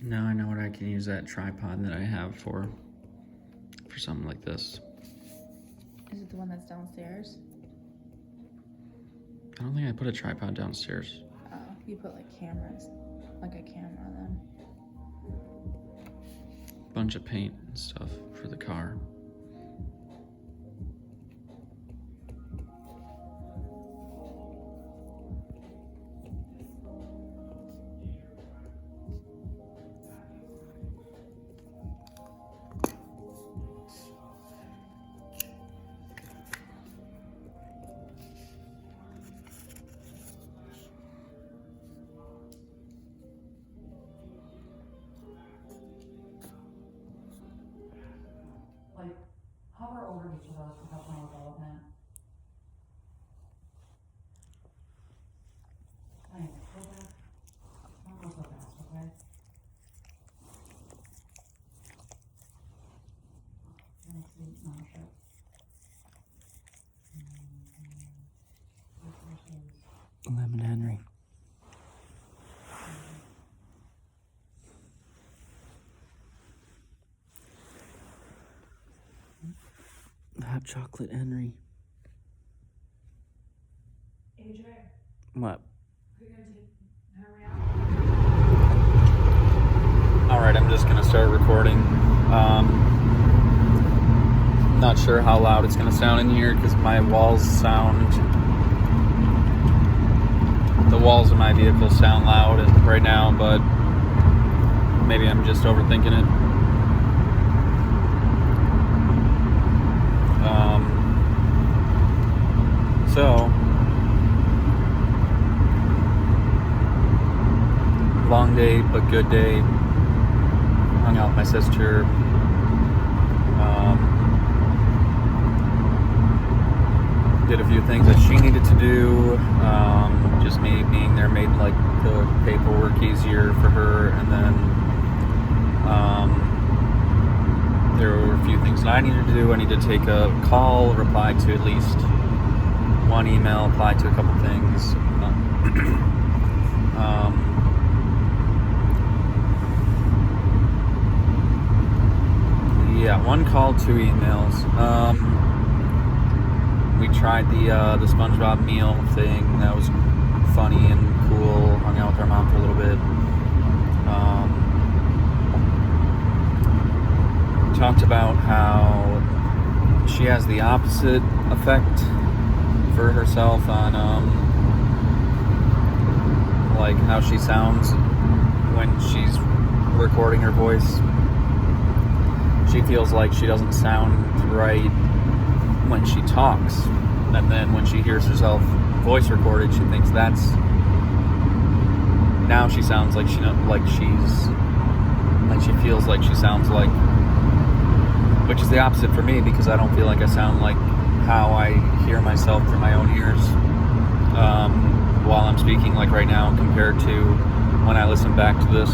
Now I know what I can use that tripod that I have for something like this. Is it the one that's downstairs? I don't think I put a tripod downstairs. Oh, you put like cameras, like a camera then. Bunch of paint and stuff for the car. Like, hover over each of those professional development. Anyway, go back. Don't go so fast, okay? Let's see, membership. Resources. Lemon Henry. Hot chocolate Henry. AJ, What? are you gonna take Henry out? Alright, I'm just gonna start recording. Not sure how loud it's gonna sound in here because my walls sound. The walls of my vehicle sound loud right now, but maybe I'm just overthinking it. So, long day, but good day. Hung out with my sister. Did a few things that she needed to do. Just me being there made like the paperwork easier for her, and then there were a few things that I needed to do. I need to take a call, reply to at least one email, apply to a couple things. Yeah, one call, 2 emails. We tried the SpongeBob meal thing. That was funny and cool. Hung out with our mom for a little bit. Talked about how she has the opposite effect for herself on like how she sounds when she's recording her voice. She feels like she doesn't sound right when she talks, and then when she hears herself voice recorded, she thinks that's now she sounds like she feels like she sounds like, which is the opposite for me because I don't feel like I sound like how I hear myself through my own ears while I'm speaking, like right now, compared to when I listen back to this.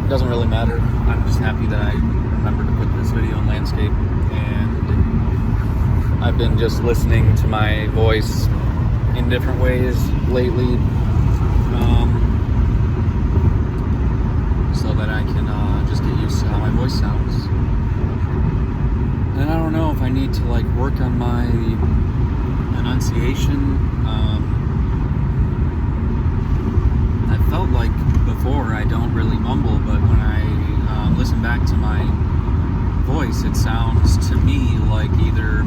It doesn't really matter. I'm just happy that I remembered to put this video in landscape, and I've been just listening to my voice in different ways lately, so that I can just get used to how my voice sounds. And I don't know if I need to like work on my enunciation. I felt like before I don't really mumble, but when I listen back to my voice, it sounds to me like either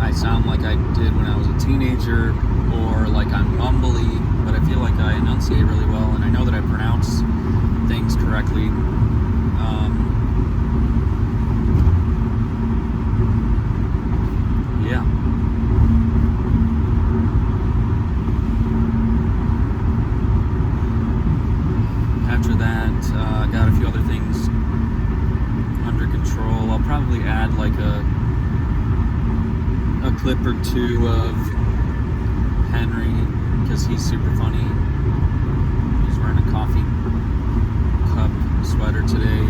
I sound like I did when I was a teenager, or like I'm mumbly, but I feel like I enunciate really well, and I know that I pronounce things correctly. Yeah. After that, got a few other things under control. I'll probably add like a clip or two of Henry because he's super funny. He's wearing a coffee cup sweater today.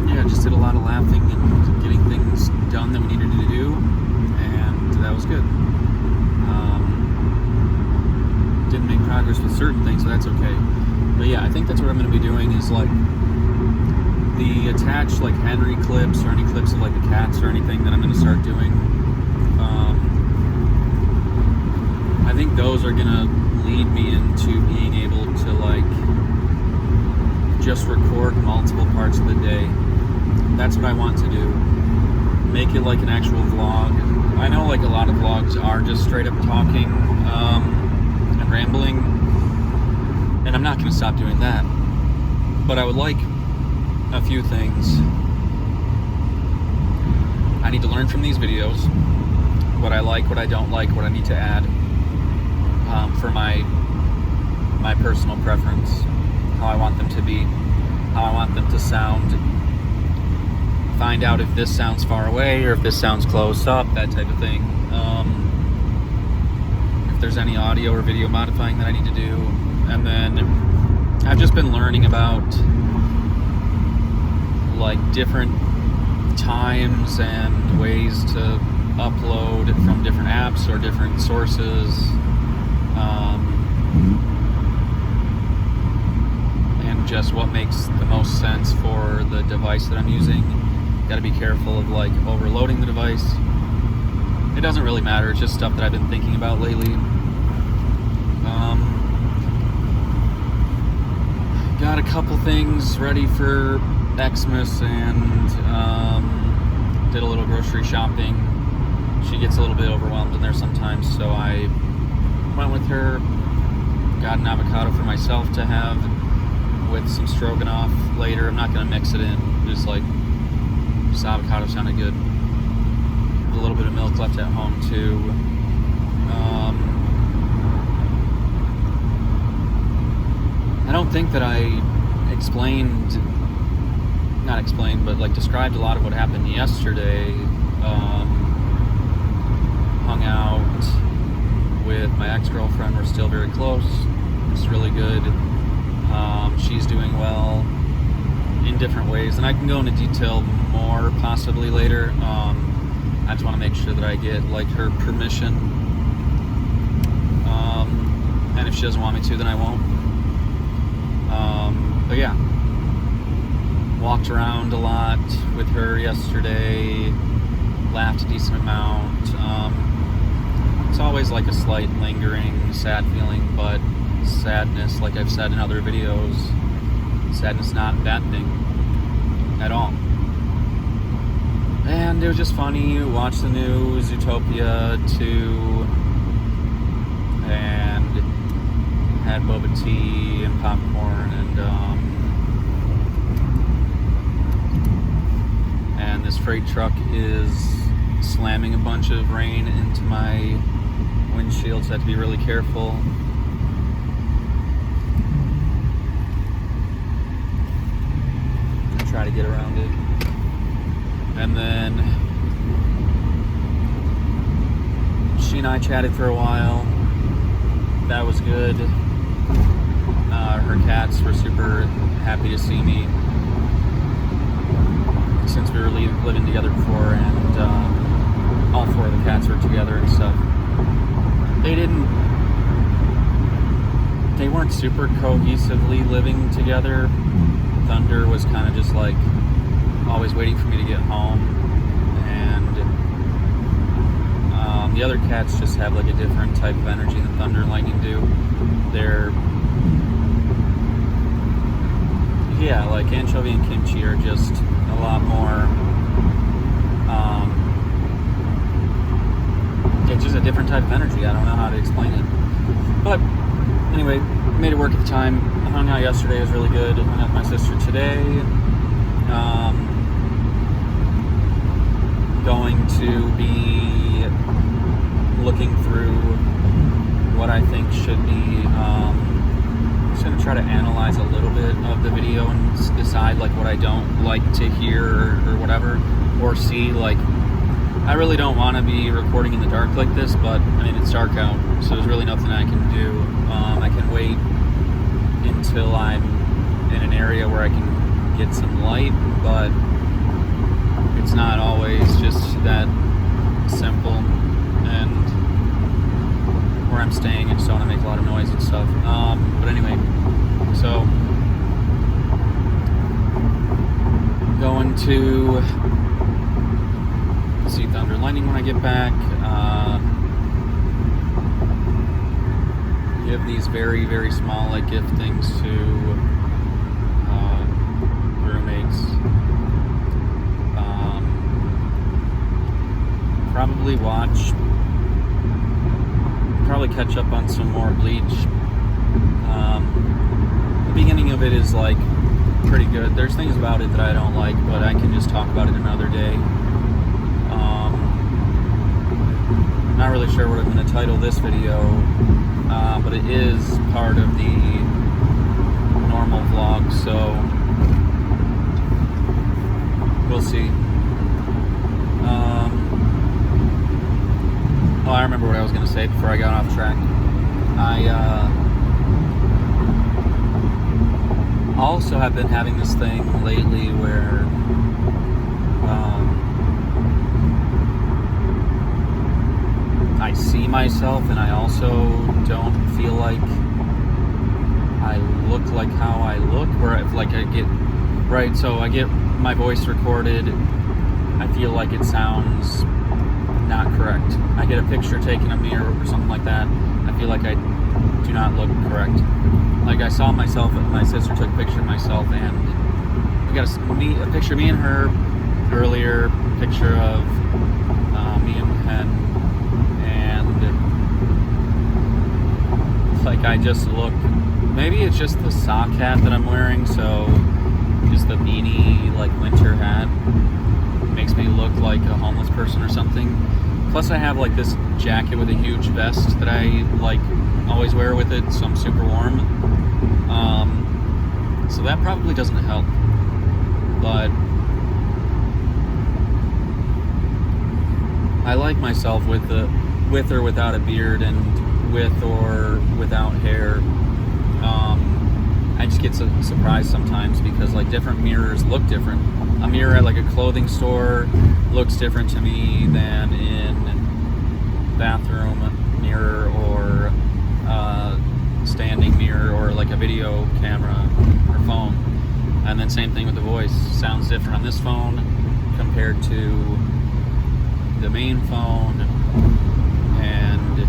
Yeah, just did a lot of laughing and getting things done that we needed to do. progress with certain things, so that's okay. But yeah, I think that's what I'm going to be doing is like the attached like Henry clips or any clips of like the cats or anything that I'm going to start doing. I think those are going to lead me into being able to like just record multiple parts of the day. That's what I want to do. Make it like an actual vlog. I know like a lot of vlogs are just straight up talking and rambling, and I'm not going to stop doing that. But I would like a few things. I need to learn from these videos what I like, what I don't like, what I need to add for my personal preference, how I want them to be, how I want them to sound. Find out if this sounds far away or if this sounds close up, that type of thing. If there's any audio or video modifying that I need to do. And then I've just been learning about like different times and ways to upload from different apps or different sources. And just what makes the most sense for the device that I'm using. Got to be careful of like overloading the device. It doesn't really matter. It's just stuff that I've been thinking about lately. Got a couple things ready for Xmas and did a little grocery shopping. She gets a little bit overwhelmed in there sometimes, so I went with her. Got an avocado for myself to have with some stroganoff later. I'm not going to mix it in. Just like this avocado sounded good. A little bit of milk left at home too. I don't think that I described a lot of what happened yesterday. Hung out with my ex-girlfriend. We're still very close. It's really good. She's doing well in different ways, and I can go into detail more possibly later. I just want to make sure that I get like her permission, and if she doesn't want me to, then I won't. But yeah, walked around a lot with her yesterday, laughed a decent amount. It's always like a slight lingering sad feeling, but sadness, like I've said in other videos, sadness is not a bad thing at all. And it was just funny. Watched the new Zootopia 2 and had boba tea and popcorn and this freight truck is slamming a bunch of rain into my windshield, so I have to be really careful. And try to get around it. And then she and I chatted for a while. That was good. Her cats were super happy to see me since we were living together before, and all four of the cats were together and stuff. They weren't super cohesively living together. Thunder was kind of just like always waiting for me to get home, and the other cats just have like a different type of energy than Thunder and Lightning do. They're like Anchovy and Kimchi are just a lot more it's just a different type of energy. I don't know how to explain it, but anyway, made it work at the time. I hung out yesterday. It was really good. I hung out with my sister today. Going to be looking through what I think should be. Just going to try to analyze a little bit of the video and decide like what I don't like to hear or whatever, or see. Like, I really don't want to be recording in the dark like this, but I mean, it's dark out, so there's really nothing I can do. I can wait until I'm in an area where I can get some light, but it's not always just that simple. And where I'm staying. I just don't want to make a lot of noise and stuff. But anyway, so going to see Thunder and Lightning when I get back. Give these very, very small like gift things to roommates. Probably catch up on some more Bleach. The beginning of it is like pretty good. There's things about it that I don't like, but I can just talk about it another day. Not really sure what I'm going to title this video, but it is part of the normal vlog, so we'll see. Oh, I remember what I was going to say before I got off track. I also have been having this thing lately where I see myself and I also don't feel like I look like how I look, or like I get, right, so I get my voice recorded, I feel like it sounds not correct. I get a picture taken of me or something like that, I feel like I do not look correct. Like I saw myself, my sister took a picture of myself, and we got a picture of me and her earlier, picture of me and Pen, and like I just look, maybe it's just the sock hat that I'm wearing, so just the beanie, like winter hat, makes me look like a homeless person or something. Plus I have like this jacket with a huge vest that I like always wear with it, so I'm super warm. So that probably doesn't help. But I like myself with or without a beard, and with or without hair. I just get surprised sometimes because like different mirrors look different. A mirror at like a clothing store looks different to me than in bathroom mirror or standing mirror or like a video camera or phone. And then same thing with the voice. Sounds different on this phone compared to the main phone, and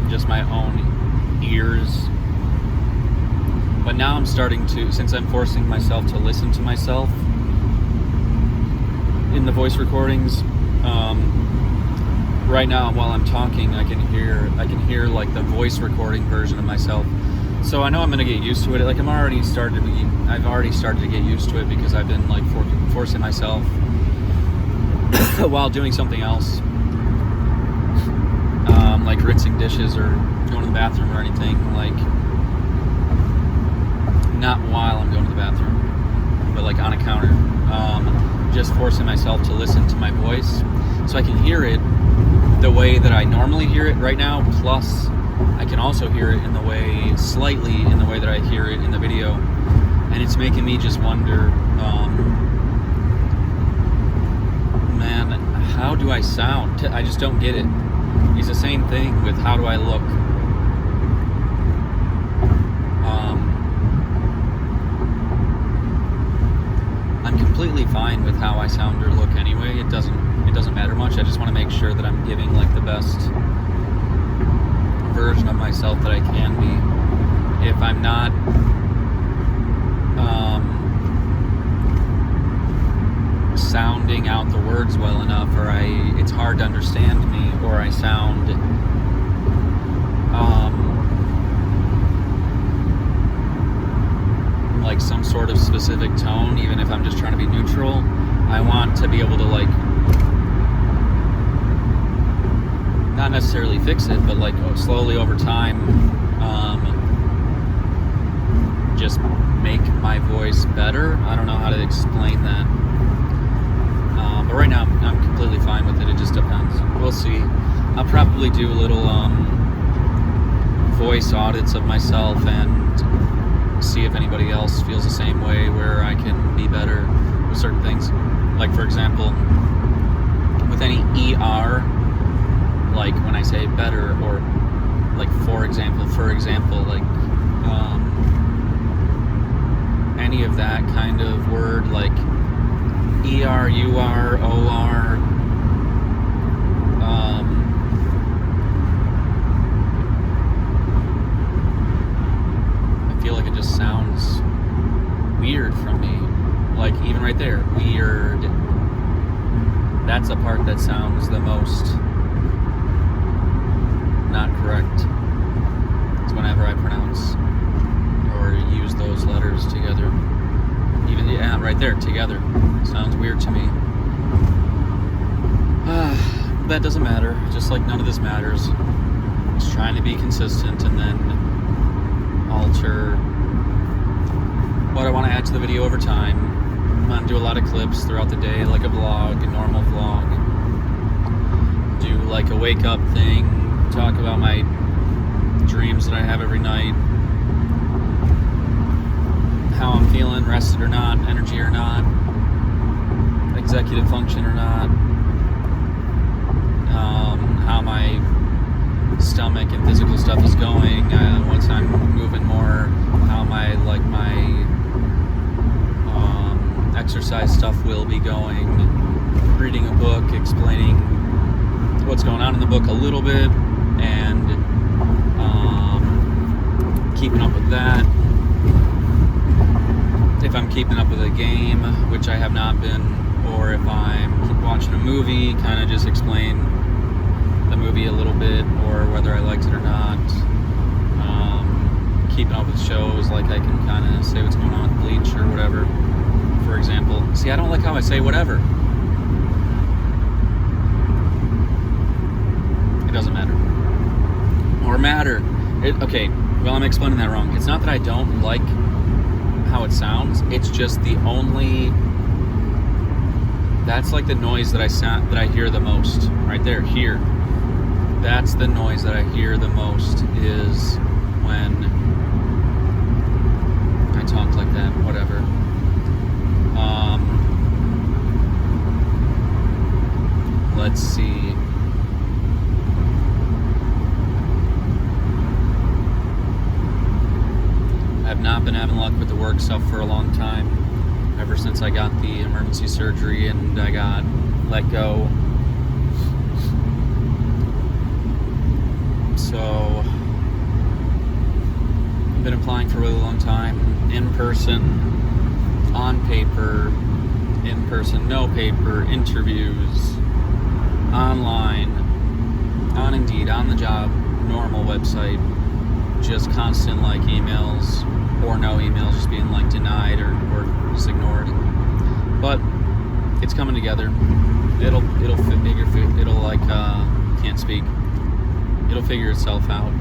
just my own ears. But now I'm starting to, since I'm forcing myself to listen to myself in the voice recordings, right now while I'm talking, I can hear like the voice recording version of myself. So I know I'm gonna get used to it. Like I've already started to get used to it because I've been like forcing myself while doing something else, like rinsing dishes or going to the bathroom or anything. Like not while I'm going to the bathroom, but like on a counter. Just forcing myself to listen to my voice so I can hear it the way that I normally hear it right now, plus I can also hear it slightly in the way that I hear it in the video. And it's making me just wonder, man, how do I sound? I just don't get it. It's the same thing with how do I look. I'm completely fine with how I sound or look anyway. It doesn't matter much. I just want to make sure that I'm giving like the best version of myself that I can be. If I'm not sounding out the words well enough, or it's hard to understand me, or I sound like some sort of specific tone, even if I'm just trying to be neutral, I want to be able to like not necessarily fix it, but like slowly over time just make my voice better. I don't know how to explain that, but right now I'm completely fine with it. It just depends. We'll see. I'll probably do little voice audits of myself and see if anybody else feels the same way, where I can be better with certain things. Like for example, with any ER, like when I say better, or like for example, like any of that kind of word, like ER, UR, OR, I feel like it just sounds weird from me. Like even right there, weird. That's the part that sounds the most not correct. It's whenever I pronounce or use those letters together. Even right there, together. Sounds weird to me. That doesn't matter. Just like none of this matters. Just trying to be consistent and then alter what I want to add to the video over time. I'm going to do a lot of clips throughout the day, like a vlog, a normal vlog. Do like a wake up thing, talk about my dreams that I have every night, how I'm feeling, rested or not, energy or not, executive function or not, how my stomach and physical stuff is going, once I'm moving more, how my exercise stuff will be going, reading a book, explaining what's going on in the book a little bit, and keeping up with that. If I'm keeping up with a game, which I have not been, or if I'm watching a movie, kind of just explain the movie a little bit, or whether I liked it or not. Keeping up with shows, like I can kind of say what's going on with Bleach or whatever, for example. See, I don't like how I say whatever. It doesn't matter. Or matter. Okay, well, I'm explaining that wrong. It's not that I don't like how it sounds. It's just the only... That's like the noise that I hear the most. Right there, here. That's the noise that I hear the most, is when I talk like that, whatever. Let's see. I've not been having luck with the work stuff for a long time. Ever since I got the emergency surgery and I got let go. So I've been applying for a really long time. In person, on paper, in person, no paper, interviews, online, on Indeed, on the job, normal website, just constant like emails or no emails, just being like denied or just ignored. But it's coming together. It'll like can't speak. It'll figure itself out.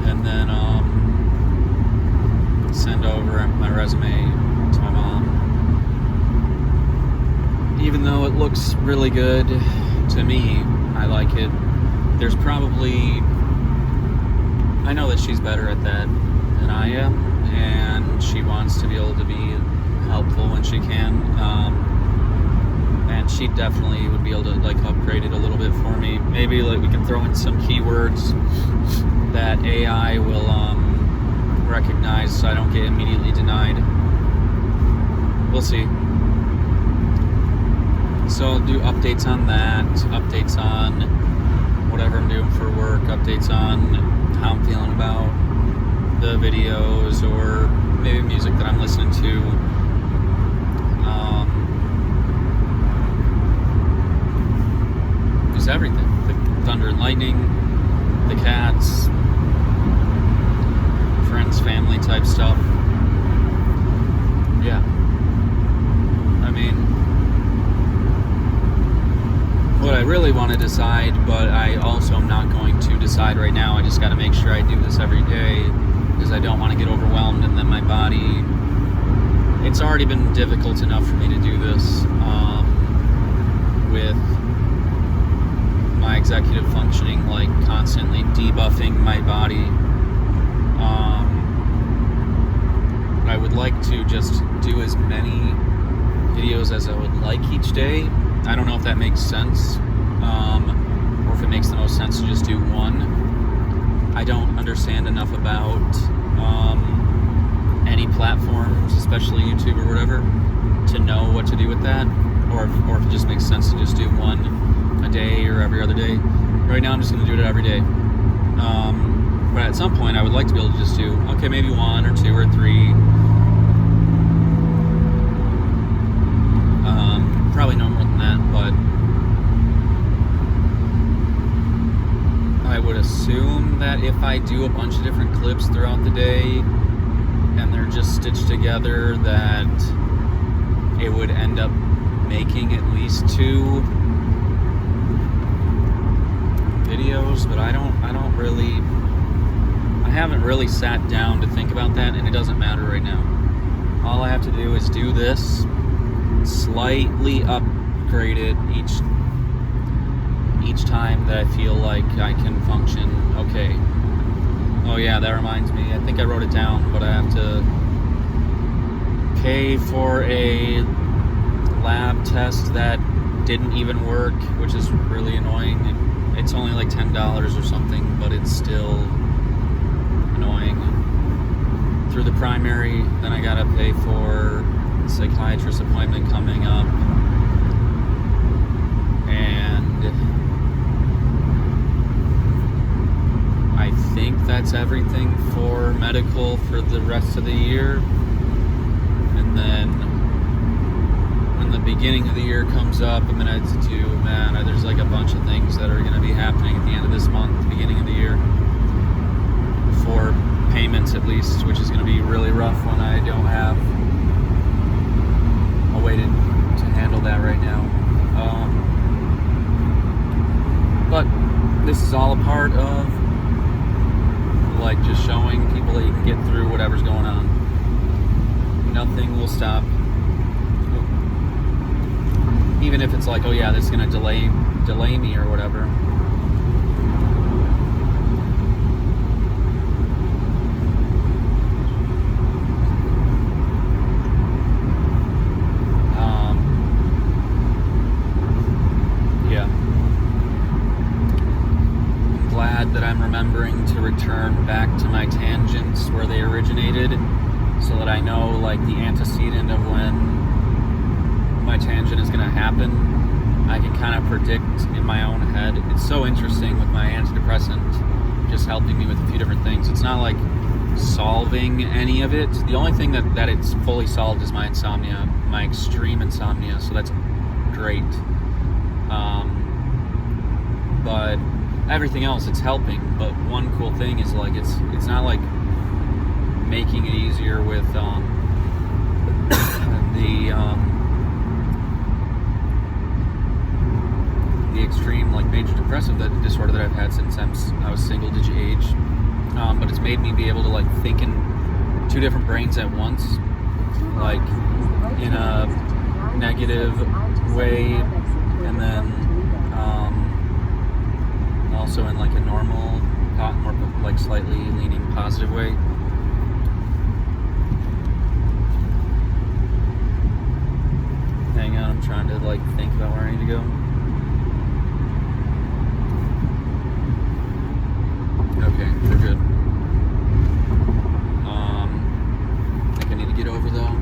And then send over my resume to my mom. Even though it looks really good to me, I like it. There's probably... I know that she's better at that than I am, and she wants to be able to be helpful when she can. And she definitely would be able to like upgrade it a little bit for me. Maybe like we can throw in some keywords that AI will recognize so I don't get immediately denied. We'll see. So I'll do updates on that, updates on whatever I'm doing for work, updates on how I'm feeling about the videos, or maybe music that I'm listening to. Just everything. The thunder and lightning, the cats, friends, family type stuff. Yeah. I mean, what I really want to decide, but I also am not going to decide right now. I just got to make sure I do this every day, because I don't want to get overwhelmed, and then my body... It's already been difficult enough for me to do this with my executive functioning, like constantly debuffing my body. I would like to just do as many videos as I would like each day. I don't know if that makes sense, or if it makes the most sense to just do one. I don't understand enough about any platforms, especially YouTube or whatever, to know what to do with that, or if it just makes sense to just do one a day or every other day. Right now I'm just going to do it every day. But at some point I would like to be able to just do, okay, maybe 1 or 2 or 3. Probably no more than that, but I would assume that if I do a bunch of different clips throughout the day and they're just stitched together, that it would end up making at least 2 videos, but I haven't really sat down to think about that, and it doesn't matter right now. All I have to do is do this, slightly upgrade it each time that I feel like I can function okay. Oh yeah, that reminds me, I think I wrote it down, but I have to pay for a lab test that didn't even work, which is really annoying. It's only like $10 or something, but it's still annoying. Through the primary, then I gotta pay for a psychiatrist appointment coming up, and I think that's everything for medical for the rest of the year. And then when the beginning of the year comes up, I'm gonna do, there's like a bunch of things that are gonna be happening at the end of this month, beginning of the year, for payments at least, which is gonna be really rough when I don't have a way to handle that right now. But this is all a part of like just showing people that you can get through whatever's going on. Nothing will stop. Even if it's like, oh yeah, this is gonna delay me or whatever. Yeah. I'm glad that I'm remembering to return back to my tangents where they originated, so that I know like the antecedent of when my tangent is going to happen. I can kind of predict in my own head. It's so interesting with my antidepressant just helping me with a few different things. It's not like solving any of it. The only thing that it's fully solved is my insomnia, my extreme insomnia, so that's great. But everything else it's helping. But one cool thing is like it's not like making it easier with the extreme like major depressive disorder that I've had since I was single digit age, but it's made me be able to like think in 2 different brains at once, like in a negative way, and then also in like a normal, more like slightly leaning positive way. Hang on, I'm trying to like think about where I need to go. Okay, we're good. I think I need to get over though.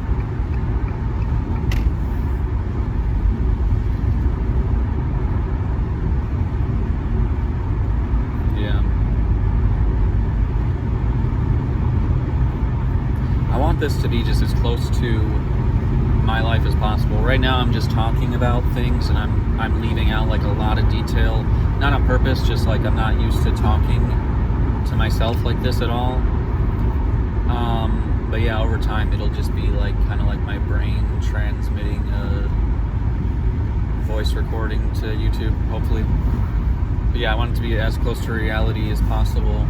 Yeah. I want this to be just as close to my life as possible. Right now I'm just talking about things and I'm leaving out like a lot of detail, not on purpose, just like I'm not used to talking to myself like this at all. But yeah, over time it'll just be like kind of like my brain transmitting a voice recording to YouTube, hopefully. But yeah, I want it to be as close to reality as possible,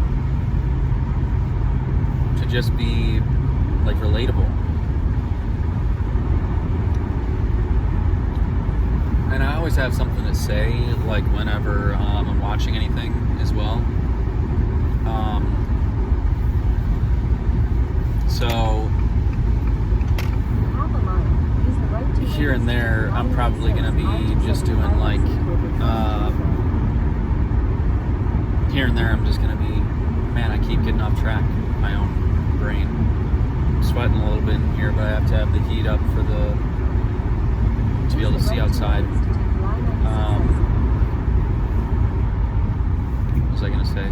to just be like relatable. And I always have something to say, like whenever I'm watching anything as well. So here and there, I'm probably gonna be just doing like here and there. I'm just gonna be, man, I keep getting off track. My own brain. I'm sweating a little bit in here, but I have to have the heat up for to be able to see outside. What was I gonna say?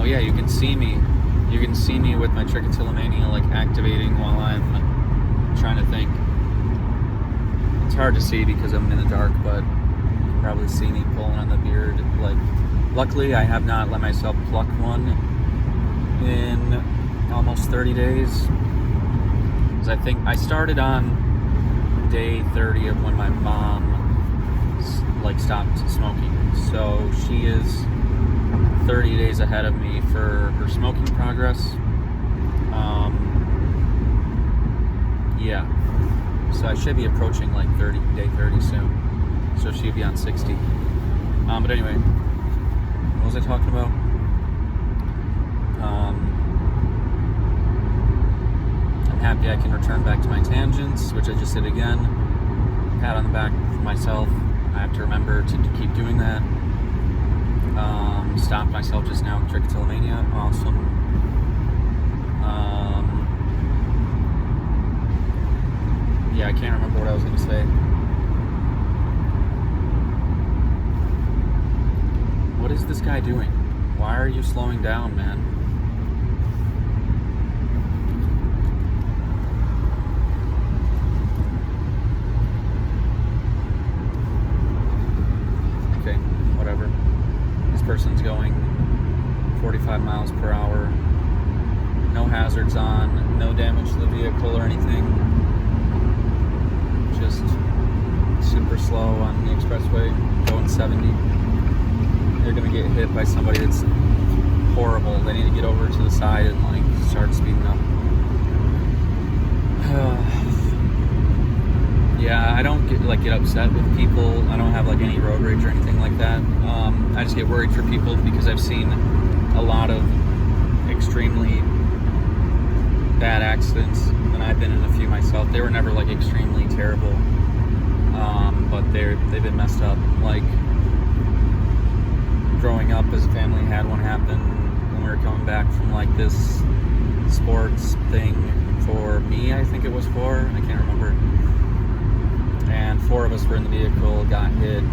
Oh yeah, you can see me. You can see me with my trichotillomania like activating while I'm trying to think. It's hard to see because I'm in the dark, but you can probably see me pulling on the beard. Like, luckily I have not let myself pluck one in almost 30 days. Because I think I started on day 30 of when my mom like stopped smoking. So she is 30 days ahead of me for her smoking progress. Yeah. So I should be approaching like day 30 soon. So she'd be on 60. But anyway, what was I talking about? I'm happy I can return back to my tangents, which I just did again. Pat on the back for myself. I have to remember to keep doing that. Stopped myself just now with trichotillomania. Awesome. Yeah, I can't remember what I was going to say. What is this guy doing? Why are you slowing down, man? Okay, whatever. This person's going 45 miles per hour. No hazards on, no damage to the vehicle or anything. Just super slow on the expressway, going 70. They're gonna get hit by somebody that's horrible. They need to get over to the side and like start speeding up. Yeah, I don't get upset with people. I don't have like any road rage or anything like that. I just get worried for people because I've seen a lot of extremely bad accidents, and I've been in a few myself. They were never like extremely terrible, but they've been messed up. Like growing up as a family, had one happen when we were coming back from like this sports thing for me. I think it was 4. I can't remember. And 4 of us were in the vehicle, got hit.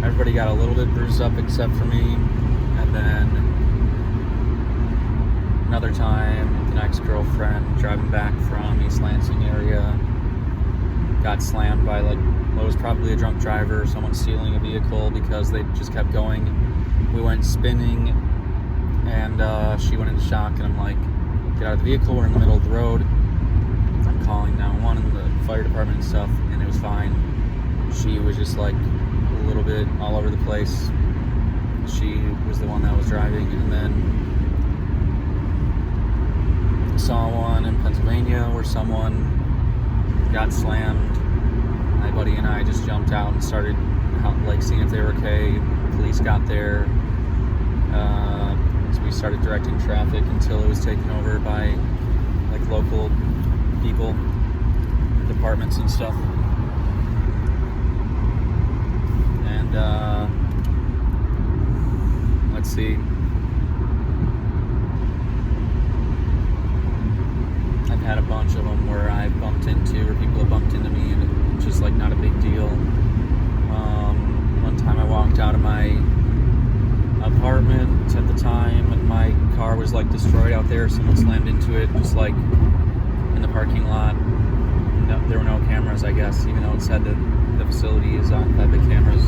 Everybody got a little bit bruised up except for me. And then another time, an ex-girlfriend driving back from East Lansing area got slammed by like what was probably a drunk driver, someone stealing a vehicle because they just kept going. We went spinning and she went into shock, and I'm like, get out of the vehicle, we're in the middle of the road. I'm calling 911 and the fire department and stuff, and it was fine. She was just like a little bit all over the place. She was the one that was driving, and then saw one in Pennsylvania where someone got slammed. My buddy and I just jumped out and started like seeing if they were okay. Police got there. So we started directing traffic until it was taken over by like local people, departments and stuff. And let's see. I've had a bunch of them where I've bumped into, or people have bumped into me, and it's just like not a big deal. One time I walked out of my apartment at the time, and my car was like destroyed out there. Someone slammed into it, just like in the parking lot. No, there were no cameras, I guess, even though it said that the facility is on Epic cameras.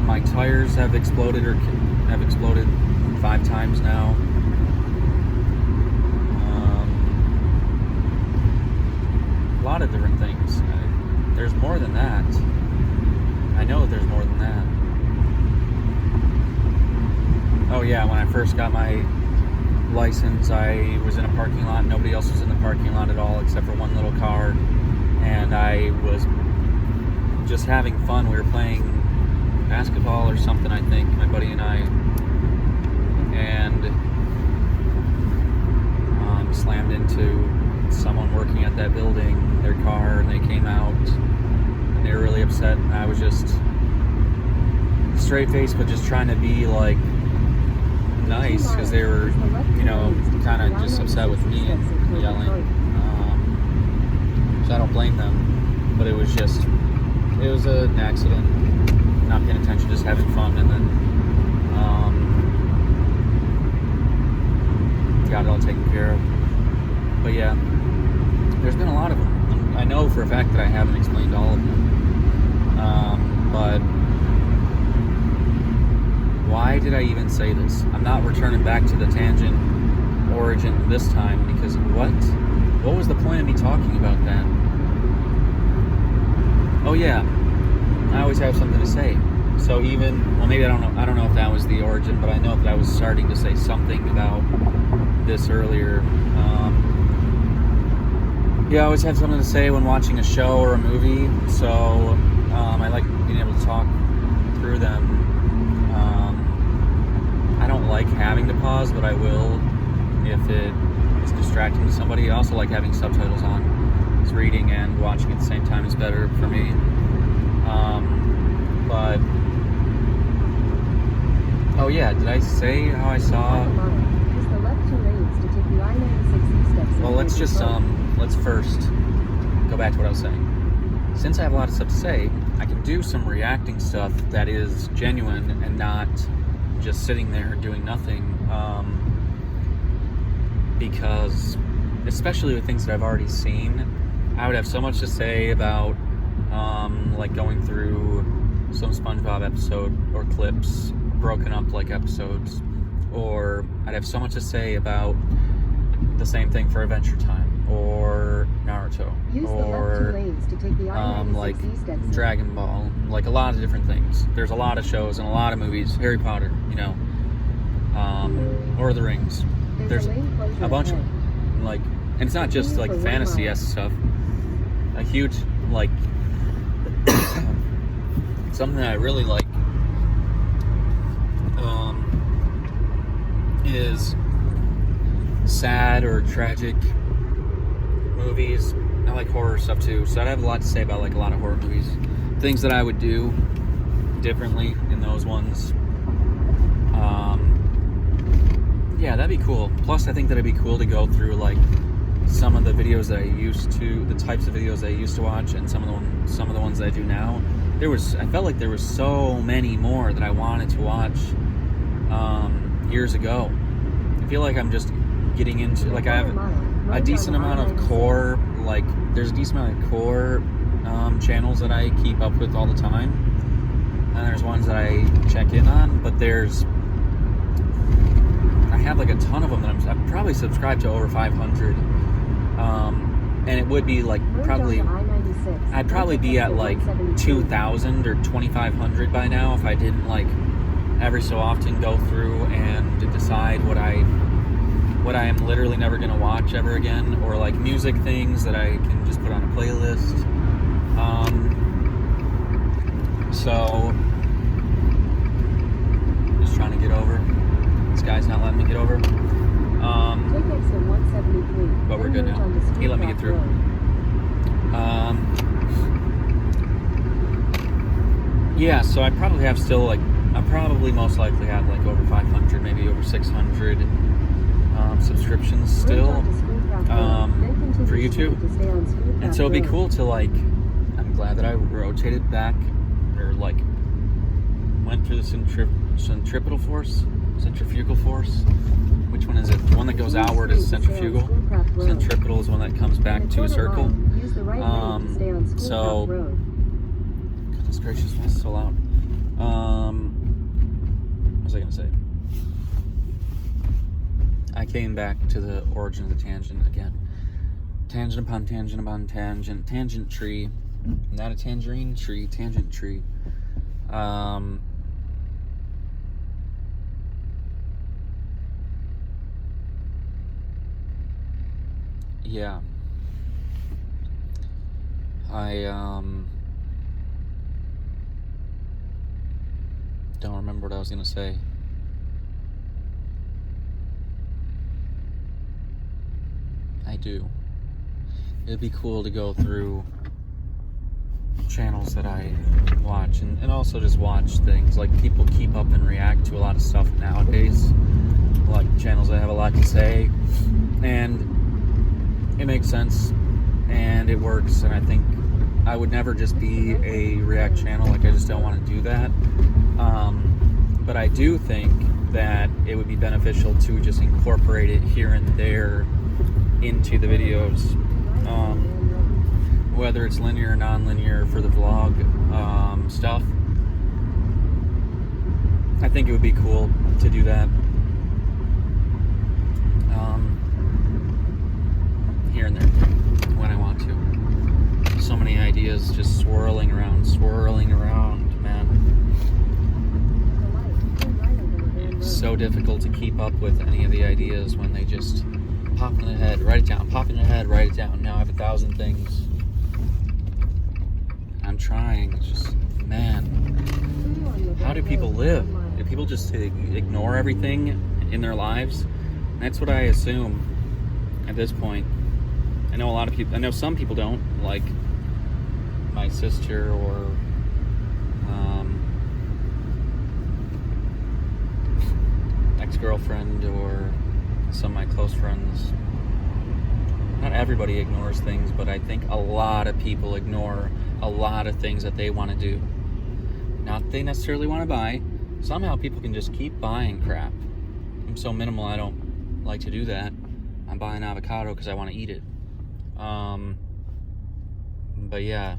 My tires have exploded, or have exploded 5 times now. A lot of different things. There's more than that. I know there's more than that. Oh yeah, when I first got my license, I was in a parking lot. Nobody else was in the parking lot at all except for one little car. And I was just having fun. We were playing basketball or something, I think, my buddy and I. straight face, but just trying to be like nice because they were, you know, kind of just upset with me and yelling. So I don't blame them, but it was an accident, not paying attention, just having fun, and then got it all taken care of. But yeah, there's been a lot of them. I know for a fact that I haven't explained all of them. But why did I even say this? I'm not returning back to the tangent origin this time because what was the point of me talking about that? Oh yeah, I always have something to say. So maybe I don't know if that was the origin, but I know that I was starting to say something about this earlier. Yeah, I always have something to say when watching a show or a movie, so I like being able to talk through them. I don't like having to pause, but I will if it is distracting to somebody. I also like having subtitles on, because reading and watching at the same time is better for me. But oh yeah, did I say how I saw? Well, let's just let's first go back to what I was saying. Since I have a lot of stuff to say, I can do some reacting stuff that is genuine and not just sitting there doing nothing. Because, especially with things that I've already seen, I would have so much to say about, like going through some SpongeBob episode or clips, broken up like episodes, or I'd have so much to say about the same thing for Adventure Time, or Naruto, or like Dragon Ball, like a lot of different things. There's a lot of shows and a lot of movies. Harry Potter, you know, Lord of the Rings. There's a bunch of like, and it's not just like fantasy-esque stuff. A huge like something that I really like is sad or tragic movies. I like horror stuff too, so I'd have a lot to say about like a lot of horror movies, things that I would do differently in those ones. Yeah, that'd be cool. Plus I think that'd be cool to go through like some of the videos that I used to, the types of videos I used to watch, and some of the ones that I do now. I felt like there was so many more that I wanted to watch years ago. I feel like I'm just getting into, like, I have a decent amount of core, like, there's a decent amount of core channels that I keep up with all the time, and there's ones that I check in on, but I have like a ton of them that I'm probably subscribed to over 500, and it would be like I'd probably be at like 2,000 or 2,500 by now if I didn't like every so often go through and decide what I am literally never going to watch ever again, or like music things that I can just put on a playlist. So just trying to get over. This guy's not letting me get over. But we're good now. He let me get through. Yeah, so I probably have still like, I probably most likely have like over 500, maybe over 600 subscriptions still for YouTube. And so it'd be cool to like, I'm glad that I rotated back, or like went through the centrifugal force. Which one is it? The one that goes outward is centrifugal. Centripetal is one that comes back to a circle. So, goodness gracious, why is it so loud? What was I going to say? I came back to the origin of the tangent again. Tangent upon tangent upon tangent. Tangent tree. Not a tangerine tree, tangent tree. Yeah. I don't remember what I was gonna say. I do. It'd be cool to go through channels that I watch, and also just watch things. Like, people keep up and react to a lot of stuff nowadays, like channels that have a lot to say, and it makes sense and it works. And I think I would never just be a react channel. Like, I just don't want to do that. But I do think that it would be beneficial to just incorporate it here and there into the videos, whether it's linear or non-linear for the vlog stuff. I think it would be cool to do that here and there when I want to. So many ideas just swirling around, man. It's so difficult to keep up with any of the ideas when they just pop in the head, write it down, pop in the head, write it down. Now I have 1,000 things. I'm trying. It's just, man, how do people live? Do people just ignore everything in their lives? That's what I assume at this point. I know a lot of people, I know some people don't, like my sister or ex-girlfriend or some of my close friends. Not everybody ignores things, but I think a lot of people ignore a lot of things that they want to do. Not that they necessarily want to buy. Somehow people can just keep buying crap. I'm so minimal, I don't like to do that. I'm buying avocado because I want to eat it. But yeah,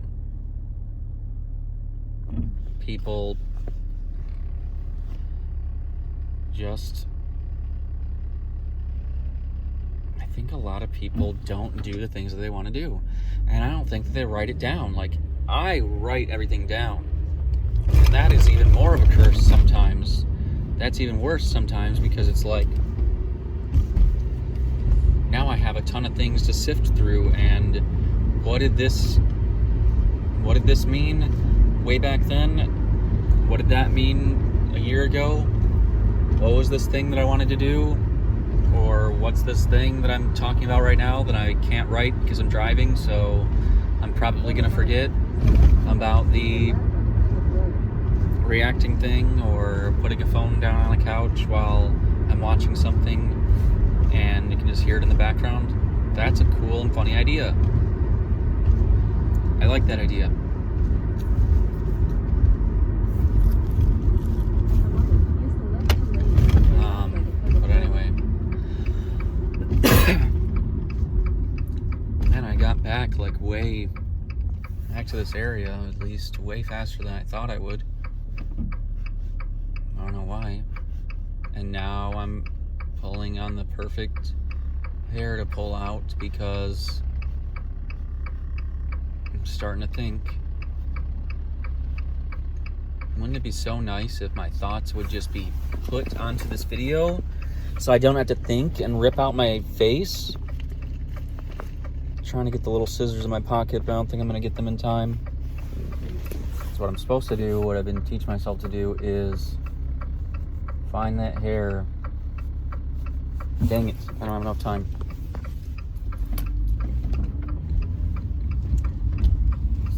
people just, I think a lot of people don't do the things that they want to do, and I don't think that they write it down. Like, I write everything down, and that is even more of a curse sometimes. That's even worse sometimes, because it's like, now I have a ton of things to sift through, and what did this mean way back then? What did that mean a year ago? What was this thing that I wanted to do? Or what's this thing that I'm talking about right now that I can't write because I'm driving, so I'm probably gonna forget about the reacting thing, or putting a phone down on a couch while I'm watching something and you can just hear it in the background. That's a cool and funny idea. I like that idea. But anyway. And I got back like way back to this area, at least way faster than I thought I would. I don't know why. And now I'm pulling on the perfect hair to pull out, because I'm starting to think, wouldn't it be so nice if my thoughts would just be put onto this video so I don't have to think and rip out my face? Trying to get the little scissors in my pocket, but I don't think I'm gonna get them in time. That's what I'm supposed to do. What I've been teaching myself to do is find that hair. Dang it, I don't have enough time.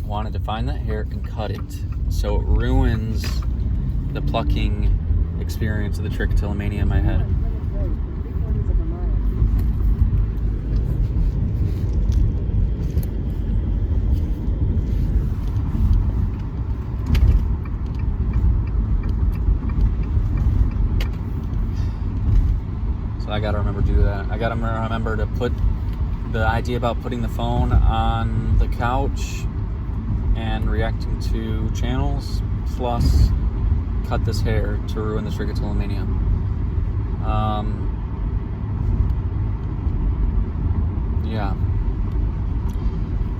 Wanted to find that hair and cut it, so it ruins the plucking experience of the trichotillomania in my head. I gotta remember to do that. I gotta remember to put the idea about putting the phone on the couch and reacting to channels, plus cut this hair to ruin the trichotillomania. Yeah.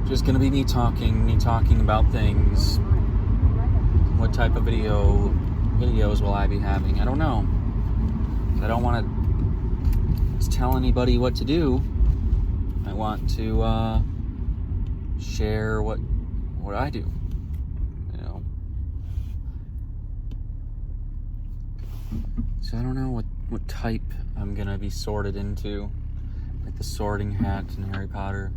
Just gonna be me talking about things. What type of videos will I be having? I don't know. I don't want to tell anybody what to do. I want to share what I do, you know. So I don't know what type I'm gonna be sorted into, like the sorting hat in Harry Potter.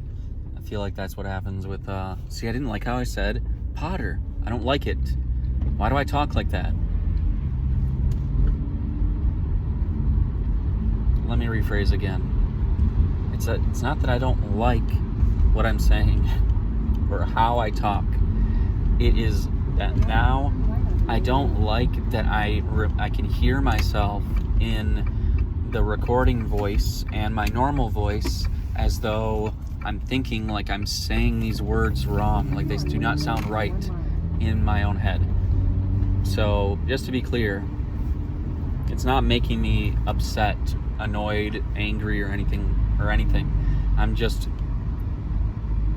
I feel like that's what happens with see, I didn't like how I said Potter. I don't like it. Why do I talk like that? Let me rephrase again. It's not that I don't like what I'm saying or how I talk. It is that now I don't like that I can hear myself in the recording voice and my normal voice as though I'm thinking like I'm saying these words wrong, like they do not sound right in my own head. So, just to be clear, it's not making me upset, annoyed, angry, or anything.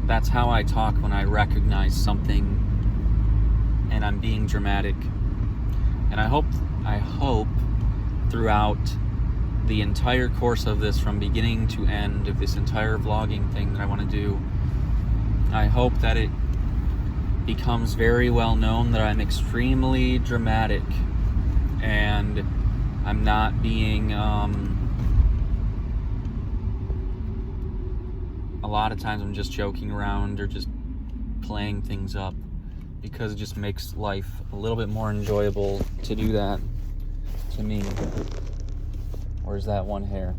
That's how I talk when I recognize something and I'm being dramatic. And I hope throughout the entire course of this, from beginning to end of this entire vlogging thing that I want to do, I hope that it becomes very well known that I'm extremely dramatic and I'm not being a lot of times I'm just joking around or just playing things up, because it just makes life a little bit more enjoyable to do that, to me. Where's that one hair?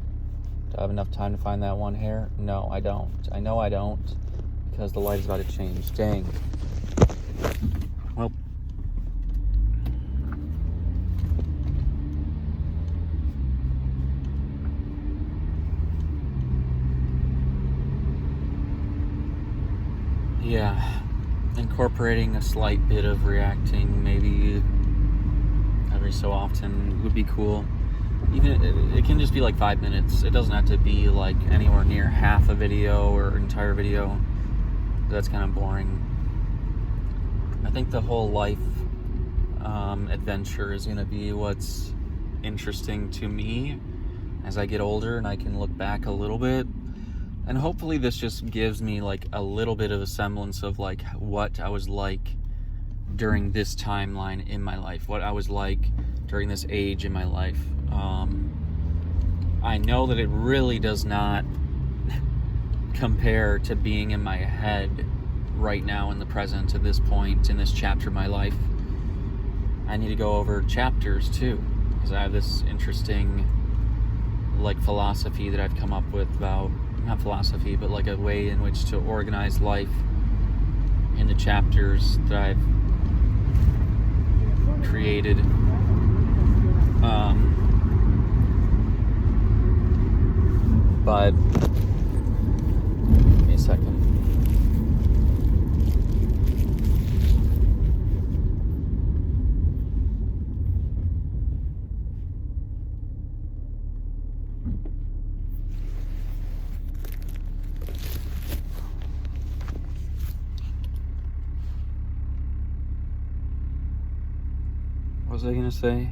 Do I have enough time to find that one hair? No, I don't. I know I don't, because the light is about to change. Dang. Well, yeah, incorporating a slight bit of reacting maybe every so often would be cool. Even it can just be like 5 minutes. It doesn't have to be like anywhere near half a video or entire video. That's kind of boring. I think the whole life adventure is going to be what's interesting to me as I get older and I can look back a little bit. And hopefully this just gives me like a little bit of a semblance of like what I was like during this timeline in my life, what I was like during this age in my life. I know that it really does not compare to being in my head right now in the present at this point in this chapter of my life. I need to go over chapters too, because I have this interesting like philosophy that I've come up with about, not philosophy, but like a way in which to organize life in the chapters that I've created. But give me a second. What was I gonna say?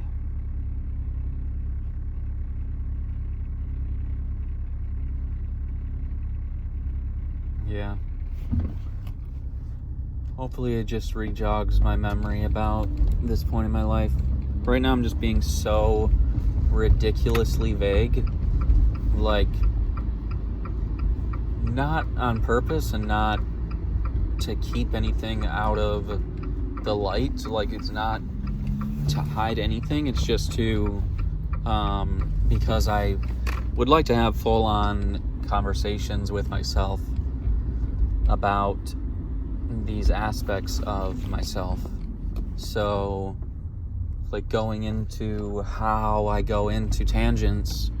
Yeah. Hopefully it just rejogs my memory about this point in my life. Right now I'm just being so ridiculously vague. Like, not on purpose and not to keep anything out of the light. Like, it's not to hide anything. It's just to, because I would like to have full-on conversations with myself about these aspects of myself. So, like, going into how I go into tangents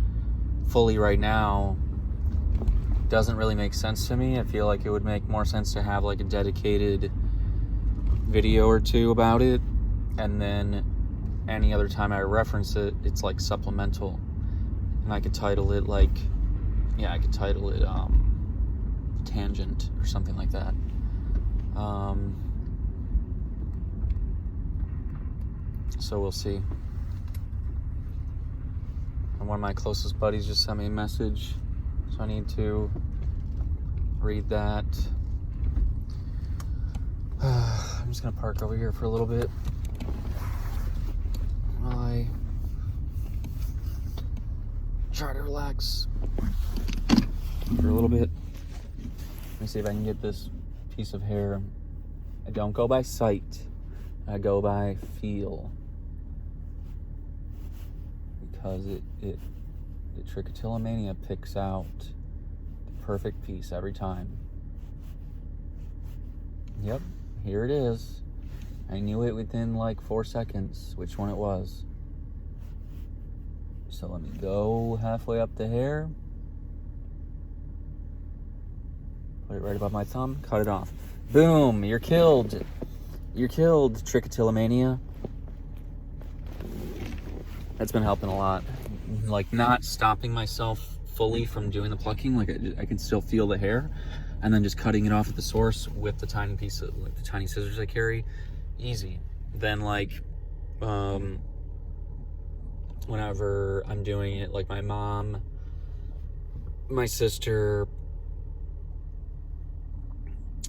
fully right now doesn't really make sense to me. I feel like it would make more sense to have like a dedicated video or two about it, and then any other time I reference it, it's like supplemental, and I could title it like, yeah, I could title it tangent or something like that. So we'll see. And one of my closest buddies just sent me a message, so I need to read that. I'm just gonna park over here for a little bit while I try to relax for a little bit. Let me see if I can get this piece of hair I don't go by sight. I go by feel. Because the trichotillomania picks out the perfect piece every time. Yep, here it is. I knew it within like 4 seconds which one it was. So let me go halfway up the hair. Put it right above my thumb, cut it off. Boom, you're killed. You're killed, trichotillomania. That's been helping a lot. Like not stopping myself fully from doing the plucking, like I can still feel the hair, and then just cutting it off at the source with the tiny piece of, like the tiny scissors I carry, easy. Then like, whenever I'm doing it, like my mom, my sister,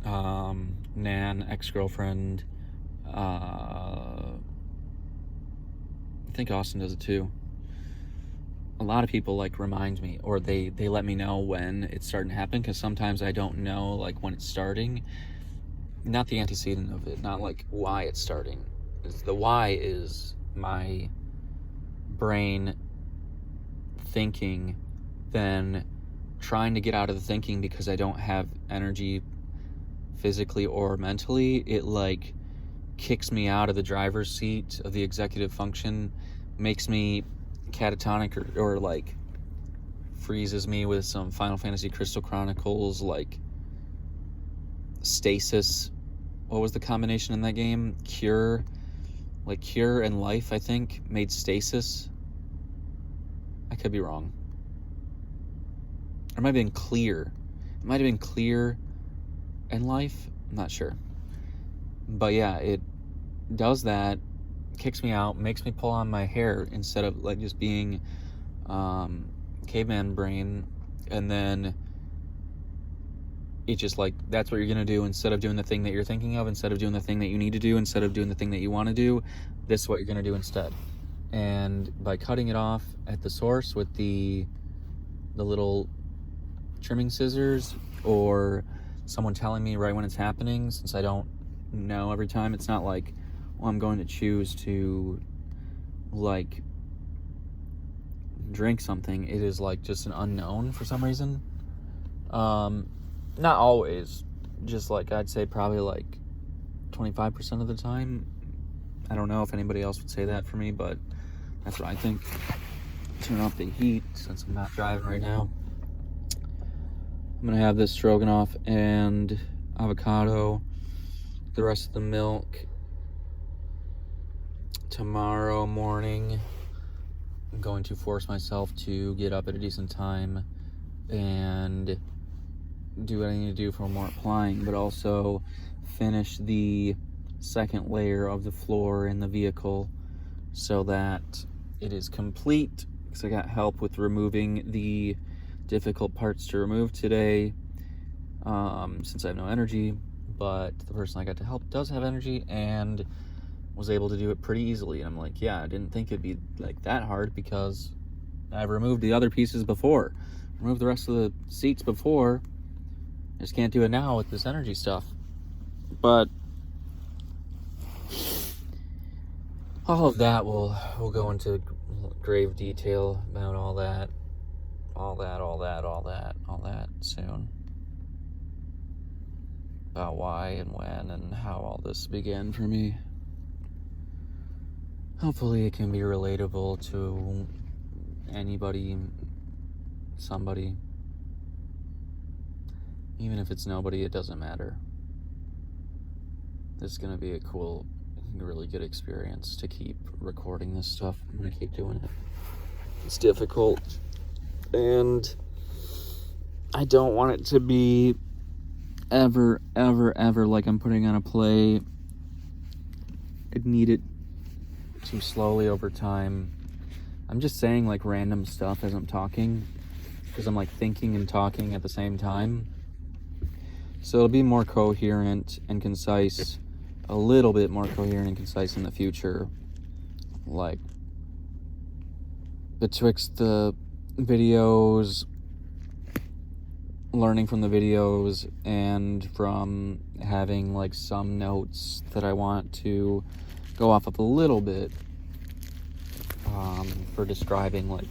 Nan, ex-girlfriend, I think Austin does it too. A lot of people like remind me, or they let me know when it's starting to happen, because sometimes I don't know like when it's starting. Not the antecedent of it, not like why it's starting. The why is my brain thinking, then trying to get out of the thinking because I don't have energy physically or mentally. It like kicks me out of the driver's seat of the executive function, makes me catatonic, or like freezes me with some Final Fantasy Crystal Chronicles like stasis. What was the combination in that game? Cure and life, I think, made stasis. I could be wrong. Or it might have been clear. It might have been clear and life. I'm not sure. But yeah, it does that, kicks me out, makes me pull on my hair instead of like just being caveman brain, and then it just like, that's what you're gonna do. Instead of doing the thing that you're thinking of, instead of doing the thing that you need to do, instead of doing the thing that you want to do, this is what you're gonna do instead. And by cutting it off at the source with the little trimming scissors, or someone telling me right when it's happening, since I don't know every time, it's not like, well, I'm going to choose to like drink something. It is like just an unknown for some reason. Not always, just like I'd say probably like 25% of the time. I don't know if anybody else would say that for me, but that's what I think. Turn off the heat since I'm not driving right now. I'm gonna have this stroganoff and avocado, the rest of the milk tomorrow morning. I'm going to force myself to get up at a decent time and do what I need to do for more applying, but also finish the second layer of the floor in the vehicle so that it is complete, because I got help with removing the difficult parts to remove today, since I have no energy, but the person I got to help does have energy and was able to do it pretty easily. And I'm like, yeah, I didn't think it'd be like that hard, because I've removed the other pieces before, removed the rest of the seats before. I just can't do it now with this energy stuff. But all of that we'll go into grave detail about all that soon. About why and when and how all this began for me. Hopefully it can be relatable to anybody, somebody. Even if it's nobody, it doesn't matter. This is gonna be a cool, really good experience to keep recording this stuff. I'm gonna keep doing it. It's difficult, and I don't want it to be ever like I'm putting on a play. I need it to slowly over time. I'm just saying like random stuff as I'm talking, because I'm like thinking and talking at the same time. So it'll be more coherent and concise, a little bit more coherent and concise in the future. Like, betwixt the videos, learning from the videos and from having like some notes that I want to go off of a little bit for describing like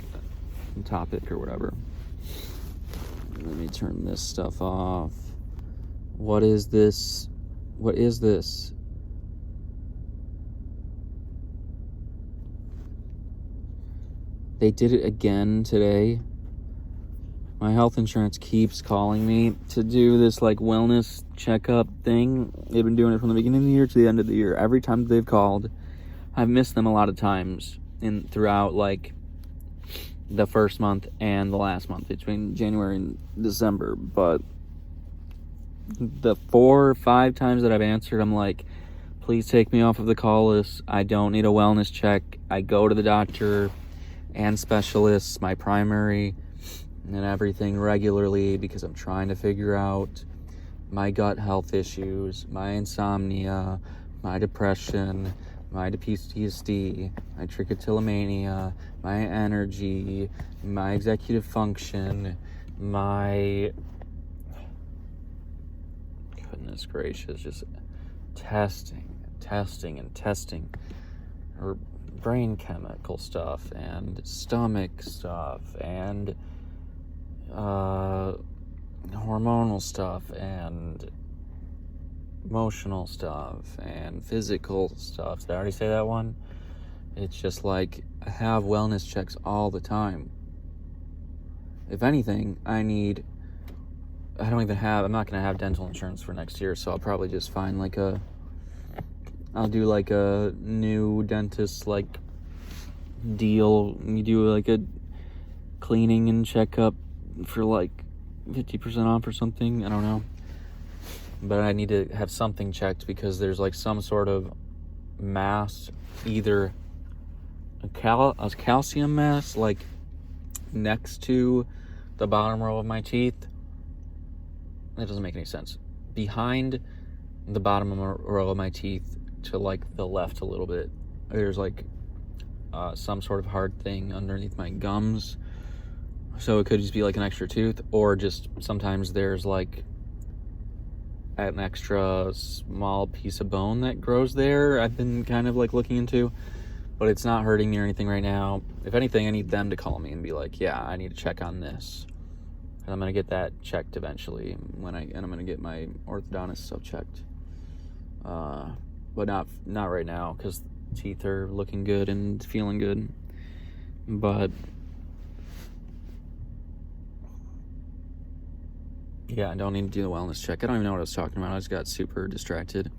a topic or whatever. Let me turn this stuff off. What is this? What is this? They did it again today. My health insurance keeps calling me to do this like wellness checkup thing. They've been doing it from the beginning of the year to the end of the year. Every time they've called, I've missed them a lot of times throughout like the first month and the last month, between January and December. But the 4 or 5 times that I've answered, I'm like, please take me off of the call list. I don't need a wellness check. I go to the doctor and specialists, my primary and everything, regularly because I'm trying to figure out my gut health issues, my insomnia, my depression, my PTSD, my trichotillomania, my energy, my executive function, my... Goodness gracious, just testing, or brain chemical stuff and stomach stuff and hormonal stuff and emotional stuff and physical stuff. Did I already say that one? It's just like I have wellness checks all the time. If anything, I'm not going to have dental insurance for next year, so I'll probably just find I'll do like a new dentist like deal. You do like a cleaning and checkup for like 50% off or something. I don't know. But I need to have something checked because there's like some sort of mass, either a calcium mass like next to the bottom row of my teeth. That doesn't make any sense. Behind the bottom row of my teeth to like the left a little bit, there's like some sort of hard thing underneath my gums. So it could just be like an extra tooth, or just sometimes there's like an extra small piece of bone that grows there. I've been kind of like looking into, but it's not hurting me or anything right now. If anything, I need them to call me and be like, yeah, I need to check on this. And I'm going to get that checked eventually and I'm going to get my orthodontist stuff checked. But not right now, because teeth are looking good and feeling good. But yeah, I don't need to do the wellness check. I don't even know what I was talking about. I just got super distracted.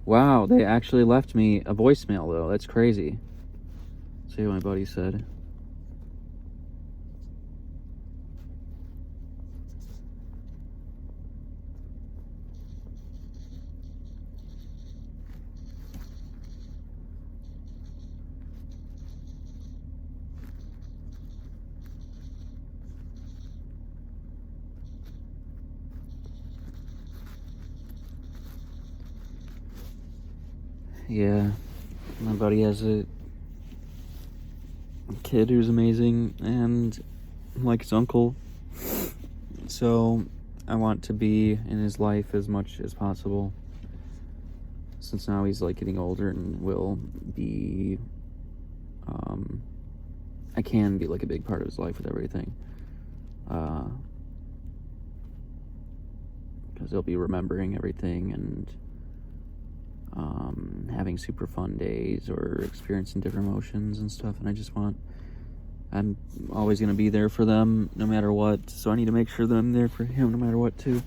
Wow, they actually left me a voicemail though. That's crazy. Let's see what my buddy said. Yeah, my buddy has a kid who's amazing and I'm like his uncle. So I want to be in his life as much as possible, since now he's like getting older and will be, I can be like a big part of his life with everything. Because he'll be remembering everything and having super fun days or experiencing different emotions and stuff. And I'm always going to be there for them no matter what. So I need to make sure that I'm there for him no matter what too.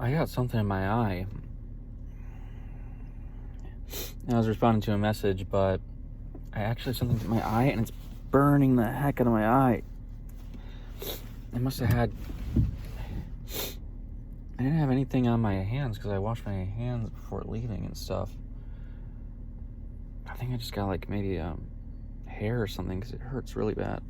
I got something in my eye. I was responding to a message, but I actually have something in my eye, and it's burning the heck out of my eye. I must have had... I didn't have anything on my hands because I washed my hands before leaving and stuff. I think I just got like maybe hair or something because it hurts really bad.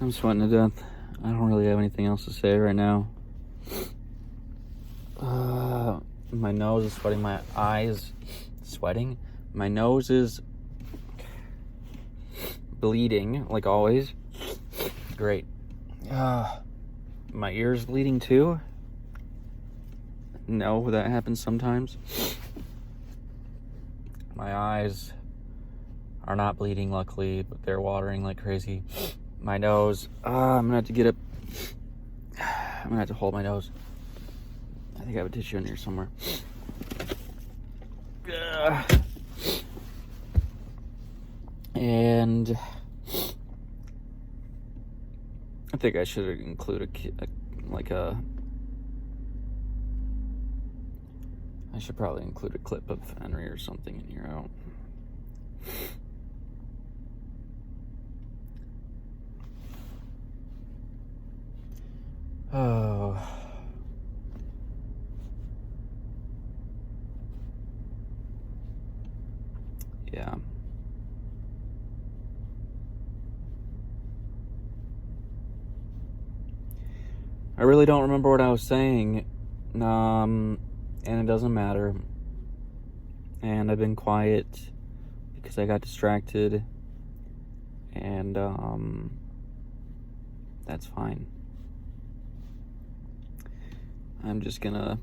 I'm sweating to death. I don't really have anything else to say right now. My nose is sweating, my eyes sweating. My nose is bleeding, like always. Great. My ear's bleeding too. No, that happens sometimes. My eyes are not bleeding, luckily, but they're watering like crazy. My nose, I'm gonna have to get up. I'm gonna have to hold my nose. I think I have a tissue in here somewhere. And I think I should include I should probably include a clip of Henry or something in here. I don't. Oh. Yeah. I really don't remember what I was saying. And it doesn't matter. And I've been quiet because I got distracted. And that's fine. I'm just gonna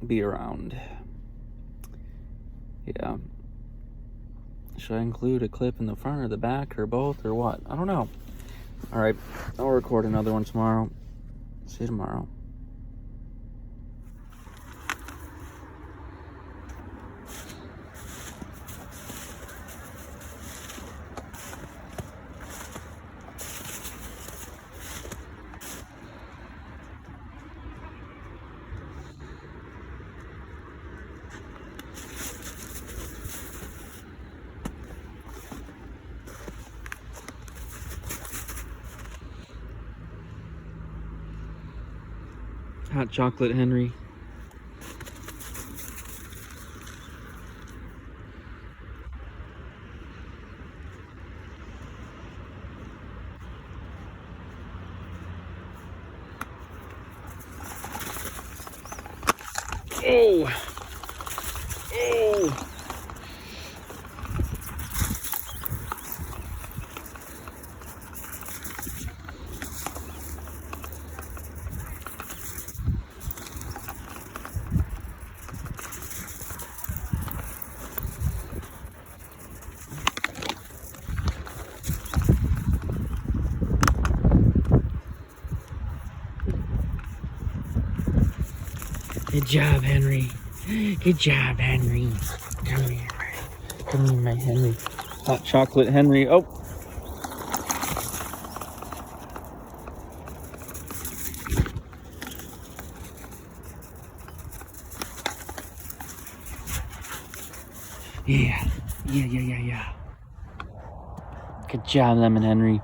be around. Yeah. Should I include a clip in the front or the back or both or what? I don't know. All right, I'll record another one tomorrow. See you tomorrow. Hot chocolate, Henry. Oh! Oh! Good job, Henry. Good job, Henry. Come here. Come here, my Henry. Hot chocolate, Henry. Oh. Yeah. Good job, Lemon Henry.